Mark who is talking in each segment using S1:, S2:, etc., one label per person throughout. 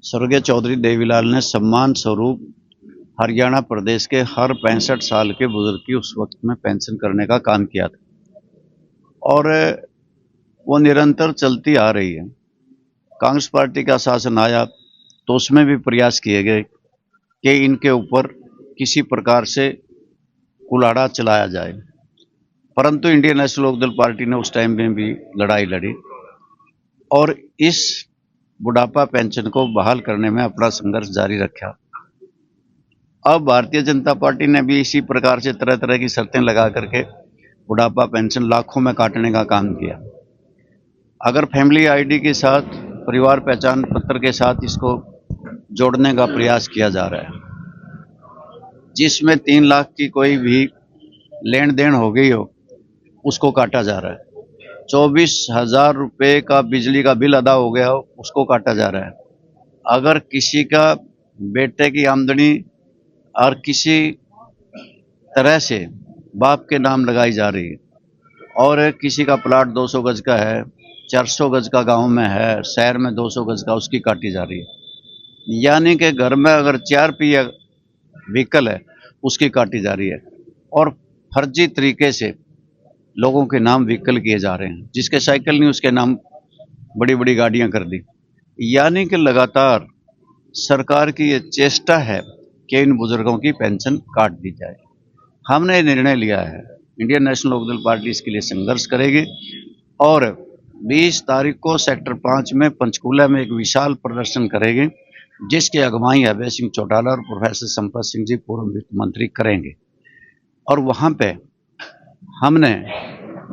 S1: स्वर्गीय चौधरी देवीलाल ने सम्मान स्वरूप हरियाणा प्रदेश के हर 65 साल के बुजुर्ग की उस वक्त में पेंशन करने का काम किया था और वो निरंतर चलती आ रही है। कांग्रेस पार्टी का शासन आया तो उसमें भी प्रयास किए गए कि इनके ऊपर किसी प्रकार से कुल्हाड़ा चलाया जाए, परंतु इंडियन नेशनल लोकदल पार्टी ने उस टाइम में भी लड़ाई लड़ी और इस बुढ़ापा पेंशन को बहाल करने में अपना संघर्ष जारी रखा। अब भारतीय जनता पार्टी ने भी इसी प्रकार से तरह तरह की शर्तें लगा करके बुढ़ापा पेंशन लाखों में काटने का काम किया। अगर फैमिली आईडी के साथ, परिवार पहचान पत्र के साथ इसको जोड़ने का प्रयास किया जा रहा है, जिसमें 3 लाख की कोई भी लेन देन हो गई हो उसको काटा जा रहा है। 24,000 रुपये का बिजली का बिल अदा हो गया हो उसको काटा जा रहा है। अगर किसी का बेटे की आमदनी और किसी तरह से बाप के नाम लगाई जा रही है और किसी का प्लाट 200 गज का है, 400 गज का गांव में है, शहर में 200 गज का, उसकी काटी जा रही है। यानी कि घर में अगर 4 पहिया व्हीकल है उसकी काटी जा रही है और फर्जी तरीके से लोगों के नाम व्हीकल किए जा रहे हैं। जिसके साइकिल नहीं उसके नाम बड़ी बड़ी गाड़ियां कर दी। यानी कि लगातार सरकार की ये चेष्टा है कि इन बुजुर्गों की पेंशन काट दी जाए। हमने ये निर्णय लिया है, इंडियन नेशनल लोकदल पार्टी इसके लिए संघर्ष करेगी और 20 तारीख को सेक्टर 5 में पंचकूला में एक विशाल प्रदर्शन करेंगे, जिसकी अगुवाई अभय सिंह चौटाला और प्रोफेसर संपत सिंह जी पूर्व वित्त मंत्री करेंगे। और वहाँ पे हमने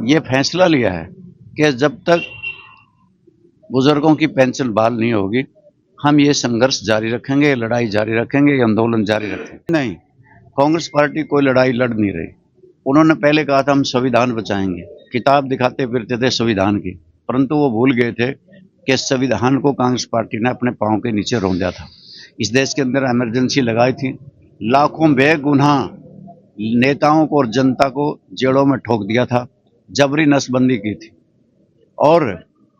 S1: ये फैसला लिया है कि जब तक बुजुर्गों की पेंशन बहाल नहीं होगी हम ये संघर्ष जारी रखेंगे, लड़ाई जारी रखेंगे, ये आंदोलन जारी रखेंगे। नहीं, कांग्रेस पार्टी कोई लड़ाई लड़ नहीं रही। उन्होंने पहले कहा था हम संविधान बचाएंगे, किताब दिखाते फिरते थे संविधान की, परंतु वो भूल गए थे कि संविधान को कांग्रेस पार्टी ने अपने पांव के नीचे रौंदा था। इस देश के अंदर इमरजेंसी लगाई थी, लाखों बेगुनाह नेताओं को और जनता को जेलों में ठोक दिया था, जबरी नसबंदी की थी और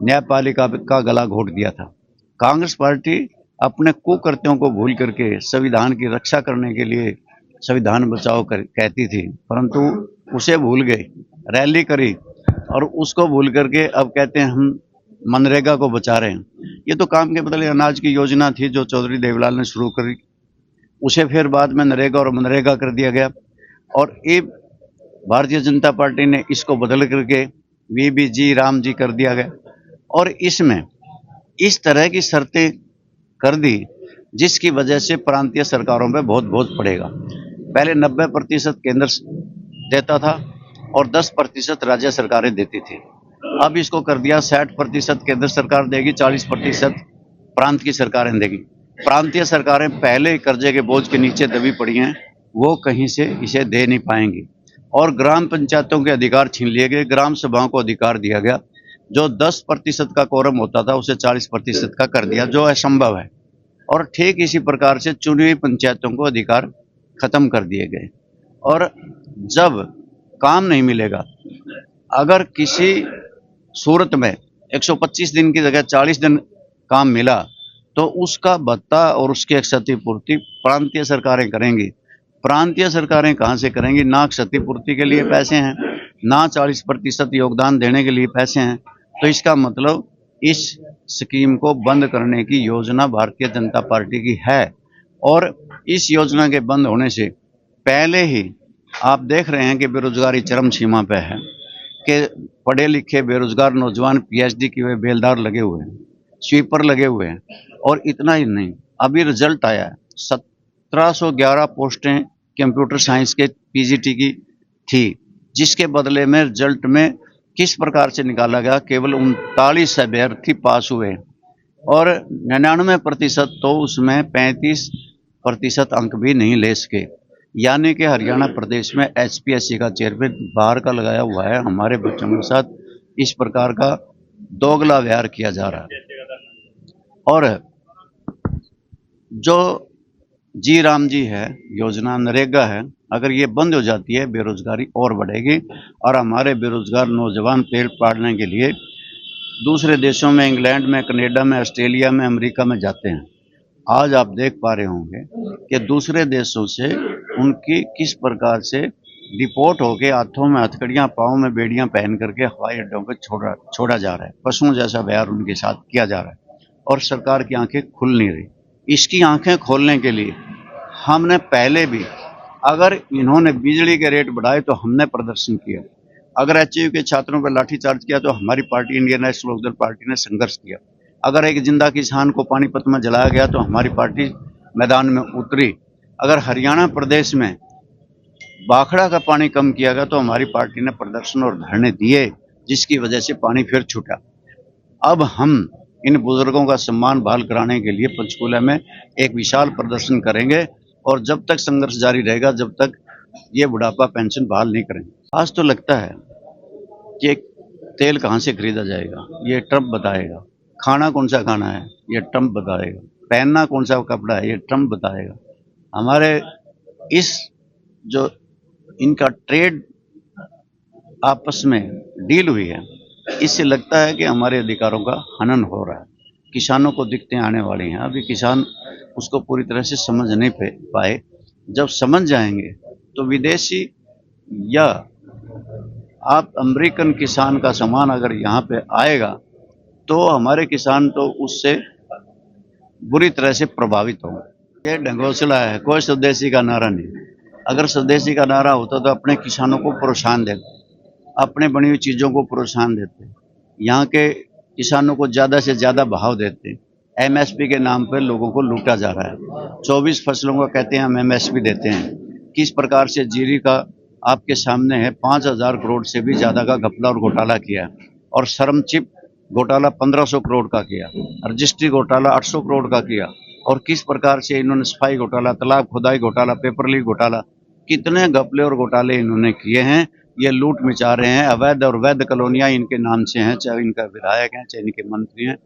S1: न्यायपालिका का गला घोट दिया था। कांग्रेस पार्टी अपने कुकृत्यों को भूल करके संविधान की रक्षा करने के लिए संविधान बचाओ कहती थी, परंतु उसे भूल गए, रैली करी और उसको भूल करके अब कहते हैं हम मनरेगा को बचा रहे हैं। ये तो काम के बदले अनाज की योजना थी जो चौधरी देवीलाल ने शुरू करी, उसे फिर बाद में नरेगा और मनरेगा कर दिया गया और ये भारतीय जनता पार्टी ने इसको बदल करके वीबीजी राम जी कर दिया गया और इसमें इस तरह की शर्तें कर दी जिसकी वजह से प्रांतीय सरकारों पे बहुत बोझ पड़ेगा। पहले 90% केंद्र देता था और 10% राज्य सरकारें देती थी। अब इसको कर दिया 60% केंद्र सरकार देगी, 40% प्रांत की सरकारें देगी। प्रांतीय सरकारें पहले कर्जे के बोझ के नीचे दबी पड़ी हैं, वो कहीं से इसे दे नहीं पाएंगी और ग्राम पंचायतों के अधिकार छीन लिए गए, ग्राम सभाओं को अधिकार दिया गया। जो 10% का कोरम होता था उसे 40% का कर दिया, जो असंभव है। और ठीक इसी प्रकार से चुनी हुई पंचायतों को अधिकार खत्म कर दिए गए और जब काम नहीं मिलेगा, अगर किसी सूरत में 125 दिन की जगह 40 दिन काम मिला तो उसका भत्ता और उसकी क्षतिपूर्ति प्रांतीय सरकारें करेंगी। प्रांतीय सरकारें कहाँ से करेंगी? ना क्षतिपूर्ति के लिए पैसे हैं, ना 40% योगदान देने के लिए पैसे हैं। तो इसका मतलब इस स्कीम को बंद करने की योजना भारतीय जनता पार्टी की है और इस योजना के बंद होने से पहले ही आप देख रहे हैं कि बेरोजगारी चरम सीमा पे है, कि पढ़े लिखे बेरोजगार नौजवान पीएचडी किए हुए बेलदार लगे हुए हैं, स्वीपर लगे हुए हैं। और इतना ही नहीं, अभी रिजल्ट आया है, 1711 पोस्टें कंप्यूटर साइंस के पीजीटी की थी, जिसके बदले में रिजल्ट में किस प्रकार से निकाला गया, केवल 39 अभ्यर्थी पास हुए और 99% तो उसमें 35% अंक भी नहीं ले सके। यानी कि हरियाणा प्रदेश में एचपीएससी का चेयरमैन बाहर का लगाया हुआ है, हमारे बच्चों के साथ इस प्रकार का दोगला व्यवहार किया जा रहा है। और जो जी राम जी है योजना, नरेगा है, अगर ये बंद हो जाती है बेरोजगारी और बढ़ेगी और हमारे बेरोजगार नौजवान पेड़ पाड़ने के लिए दूसरे देशों में, इंग्लैंड में, कनाडा में, ऑस्ट्रेलिया में, अमेरिका में जाते हैं आज आप देख पा रहे होंगे कि दूसरे देशों से उनकी किस प्रकार से डिपोर्ट होके हाथों में हथकड़ियां पाँव में बेड़ियां पहन करके हवाई अड्डों पर छोड़ा जा रहा है। पशुओं जैसा व्यवहार उनके साथ किया जा रहा है और सरकार की आंखें खुल नहीं रही। इसकी आंखें खोलने के लिए हमने पहले भी, अगर इन्होंने बिजली के रेट बढ़ाए तो हमने प्रदर्शन किया, अगर एचयू के छात्रों पर लाठीचार्ज किया तो हमारी party Indian National Lok Dal party ने संघर्ष किया, अगर एक जिंदा किसान को पानीपत में जलाया गया तो हमारी पार्टी मैदान में उतरी, अगर हरियाणा प्रदेश में बाखड़ा का पानी कम किया गया तो हमारी पार्टी ने प्रदर्शन और धरने दिए, जिसकी वजह से पानी फिर छूटा। अब हम इन बुजुर्गों का सम्मान बहाल कराने के लिए पंचकूला में एक विशाल प्रदर्शन करेंगे और जब तक संघर्ष जारी रहेगा, जब तक ये बुढ़ापा पेंशन बहाल नहीं करेंगे। आज तो लगता है कि तेल कहाँ से खरीदा जाएगा ये ट्रम्प बताएगा, खाना कौन सा खाना है ये ट्रम्प बताएगा, पहनना कौन सा कपड़ा है ये ट्रम्प बताएगा। हमारे इस जो इनका ट्रेड आपस में डील हुई है, इससे लगता है कि हमारे अधिकारों का हनन हो रहा है। किसानों को दिक्कतें आने वाली हैं, अभी किसान उसको पूरी तरह से समझ नहीं पाए। जब समझ जाएंगे तो विदेशी या आप अमेरिकन किसान का सामान अगर यहाँ पे आएगा तो हमारे किसान तो उससे बुरी तरह से प्रभावित होंगे। ये ढंगोसला है, कोई स्वदेशी का नारा नहीं। अगर स्वदेशी का नारा होता तो अपने किसानों को प्रोत्साहन देते, अपने बनी हुई चीज़ों को प्रोत्साहन देते, यहाँ के किसानों को ज़्यादा से ज़्यादा भाव देते। एमएसपी के नाम पर लोगों को लूटा जा रहा है। 24 फसलों का कहते हैं हम एमएसपी देते हैं। किस प्रकार से जीरी का आपके सामने है, 5,000 करोड़ से भी ज़्यादा का घपला और घोटाला किया, और श्रमचिप घोटाला 1500 करोड़ का किया, रजिस्ट्री घोटाला 800 करोड़ का किया, और किस प्रकार से इन्होंने सफाई घोटाला, तालाब खुदाई घोटाला, पेपर लीक घोटाला, कितने घपले और घोटाले इन्होंने किए हैं। ये लूट मिचा रहे हैं। अवैध और वैध कॉलोनियां इनके नाम से हैं, चाहे इनका विधायक हैं, चाहे इनके मंत्री हैं,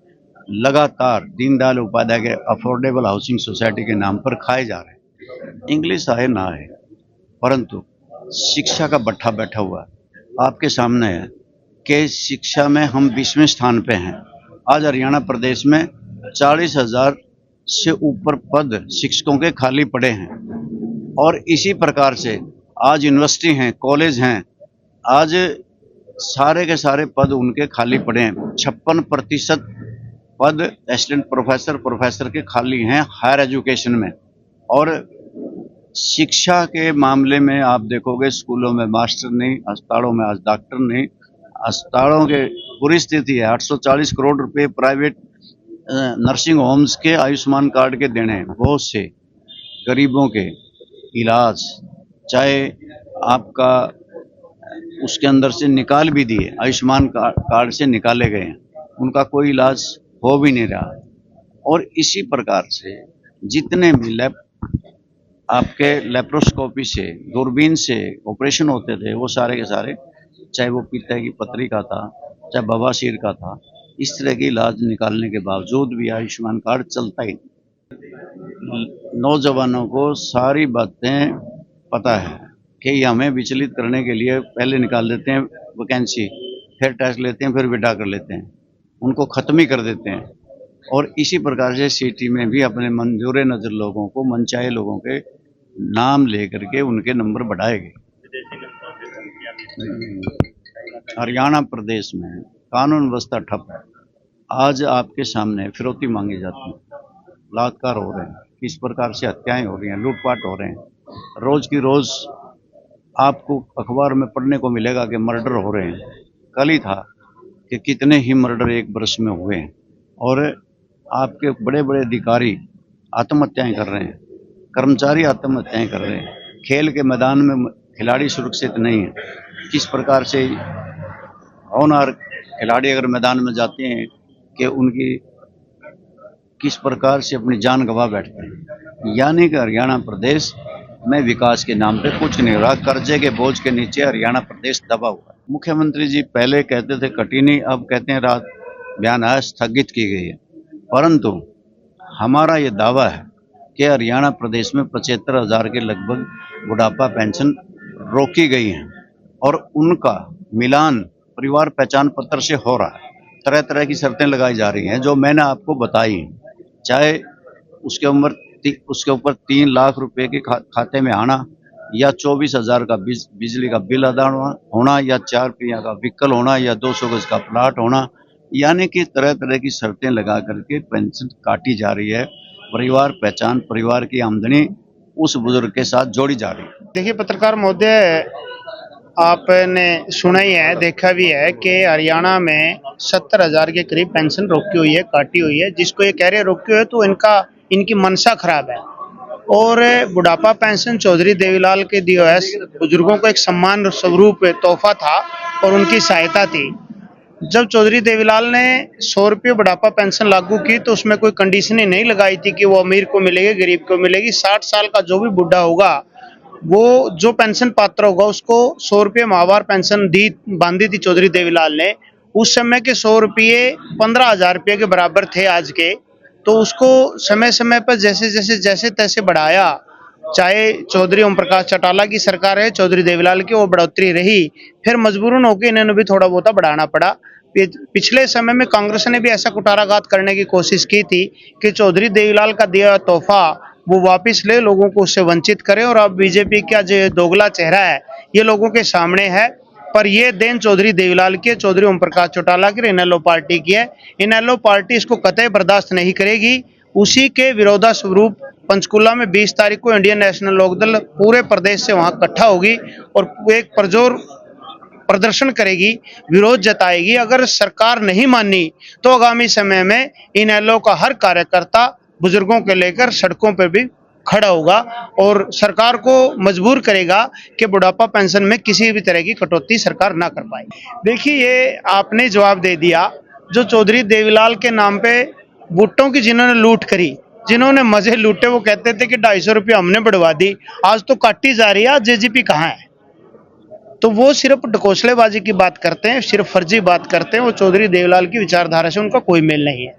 S1: लगातार दीनदयाल उपाध्याय के अफोर्डेबल हाउसिंग सोसाइटी के नाम पर खाए जा रहे हैं। इंग्लिश आए ना आए, परंतु शिक्षा का बट्ठा बैठा हुआ आपके सामने है कि शिक्षा में हम 20वें स्थान पे हैं। आज हरियाणा प्रदेश में 40,000 से ऊपर पद शिक्षकों के खाली पड़े हैं, और इसी प्रकार से आज यूनिवर्सिटी हैं, कॉलेज हैं, आज सारे के सारे पद उनके खाली पड़े हैं। 56% पद असिस्टेंट प्रोफेसर के खाली हैं हायर एजुकेशन में। और शिक्षा के मामले में आप देखोगे स्कूलों में मास्टर नहीं, अस्पतालों में आज डॉक्टर नहीं। अस्पतालों के बुरी स्थिति है। 840 करोड़ रुपए प्राइवेट नर्सिंग होम्स के आयुष्मान कार्ड के देने हैं। बहुत से गरीबों के इलाज चाहे आपका उसके अंदर से निकाल भी दिए, आयुष्मान कार्ड से निकाले गए हैं, उनका कोई इलाज हो भी नहीं रहा। और इसी प्रकार से जितने भी आपके लेप्रोस्कोपी से, दूरबीन से ऑपरेशन होते थे, वो सारे के सारे, चाहे वो पित्त की पथरी का था, चाहे बवासीर का था, इस तरह के इलाज निकालने के बावजूद भी आयुष्मान कार्ड चलता ही। नौजवानों को सारी बातें पता है कि ये हमें विचलित करने के लिए पहले निकाल देते हैं वैकेंसी, फिर टेस्ट लेते हैं, फिर विड्रा कर लेते हैं, उनको ख़त्म ही कर देते हैं। और इसी प्रकार से सिटी में भी अपने मंजूर नज़र लोगों को, मनचाहे लोगों के नाम लेकर के उनके नंबर बढ़ाए गए। हरियाणा प्रदेश में कानून व्यवस्था ठप है। आज आपके सामने फिरौती मांगी जाती है, बलात्कार हो रहे हैं, किस प्रकार से हत्याएं हो रही हैं, लूटपाट हो रहे हैं। रोज की रोज आपको अखबार में पढ़ने को मिलेगा कि मर्डर हो रहे हैं। कल ही था कि कितने ही मर्डर एक वर्ष में हुए हैं, और आपके बड़े बड़े अधिकारी आत्महत्याएं कर रहे हैं, कर्मचारी आत्महत्याएं कर रहे हैं। खेल के मैदान में खिलाड़ी सुरक्षित नहीं है। किस प्रकार से होनहार खिलाड़ी अगर मैदान में जाते हैं कि उनकी किस प्रकार से अपनी जान गंवा बैठते हैं। यानी कि हरियाणा प्रदेश में विकास के नाम पे कुछ नहीं हो रहा। कर्जे के बोझ के नीचे हरियाणा प्रदेश दबा हुआ है। मुख्यमंत्री जी पहले कहते थे कटी नहीं, अब कहते हैं रात बयान आज स्थगित की गई है। परंतु हमारा ये दावा है कि हरियाणा प्रदेश में 75,000 के लगभग बुढ़ापा पेंशन रोकी गई है, और उनका मिलान परिवार पहचान पत्र से हो रहा है। तरह तरह की शर्तें लगाई जा रही हैं जो मैंने आपको बताई, चाहे उसके ऊपर 3 लाख रुपए के खाते में आना, या 24,000 का बिजली का बिल अदा होना, या 4 पहिया का व्हीकल होना, या 200 गज का प्लाट होना, यानी कि तरह तरह की शर्तें लगा करके पेंशन काटी जा रही है। परिवार पहचान, परिवार की आमदनी उस बुजुर्ग के साथ जोड़ी जा रही है।
S2: देखिए पत्रकार महोदय, आपने सुना ही है, देखा भी है कि हरियाणा में 70,000 के करीब पेंशन रोकी हुई है, काटी हुई है। जिसको ये कह रहे रोकी हुई है तो इनकी मनसा खराब है। और बुढ़ापा पेंशन चौधरी देवीलाल के दिया है, बुजुर्गों को एक सम्मान स्वरूप तोहफा था और उनकी सहायता थी। जब चौधरी देवीलाल ने 100 रुपये बुढ़ापा पेंशन लागू की तो उसमें कोई कंडीशनें नहीं लगाई थी कि वो अमीर को मिलेगी, गरीब को मिलेगी। 60 साल का जो भी बुढ़ा होगा वो जो पेंशन पात्र होगा उसको 100 रुपये माहवार पेंशन बांधी थी चौधरी देवीलाल ने। उस समय के 100 रुपये 15,000 रुपये के बराबर थे आज के। तो उसको समय समय पर जैसे तैसे बढ़ाया। चाहे चौधरी ओम प्रकाश चौटाला की सरकार है, चौधरी देवीलाल की, वो बढ़ोतरी रही। फिर मजबूरन होकर इन्होंने भी थोड़ा बहुत बढ़ाना पड़ा। पिछले समय में कांग्रेस ने भी ऐसा कुठाराघात करने की कोशिश की थी कि चौधरी देवीलाल का दिया तोहफा वो वापस ले, लोगों को उससे वंचित करे। और अब बीजेपी का जो दोगला चेहरा है ये लोगों के सामने है। पर ये देन चौधरी देवीलाल की है, चौधरी ओम प्रकाश चौटाला की, इनेलो पार्टी की है। इनेलो पार्टी इसको कतई बर्दाश्त नहीं करेगी। उसी के विरोधा स्वरूप पंचकुला में 20 तारीख को इंडियन नेशनल लोकदल पूरे प्रदेश से वहां इकट्ठा होगी और एक परजोर प्रदर्शन करेगी, विरोध जताएगी। अगर सरकार नहीं मानी तो आगामी समय में इनेलो का हर कार्यकर्ता बुजुर्गों के लेकर सड़कों पर भी खड़ा होगा और सरकार को मजबूर करेगा कि बुढ़ापा पेंशन में किसी भी तरह की कटौती सरकार ना कर पाए। देखिए, ये आपने जवाब दे दिया। जो चौधरी देवीलाल के नाम पे बूटों की जिन्होंने लूट करी, जिन्होंने मजे लूटे, वो कहते थे कि 250 रुपये हमने बढ़वा दी, आज तो काटी जा रही है। आज जेजीपी कहाँ है? तो वो सिर्फ ढकोसलेबाजी की बात करते हैं, सिर्फ फर्जी बात करते हैं। वो चौधरी देवीलाल की विचारधारा से उनका कोई मेल नहीं है।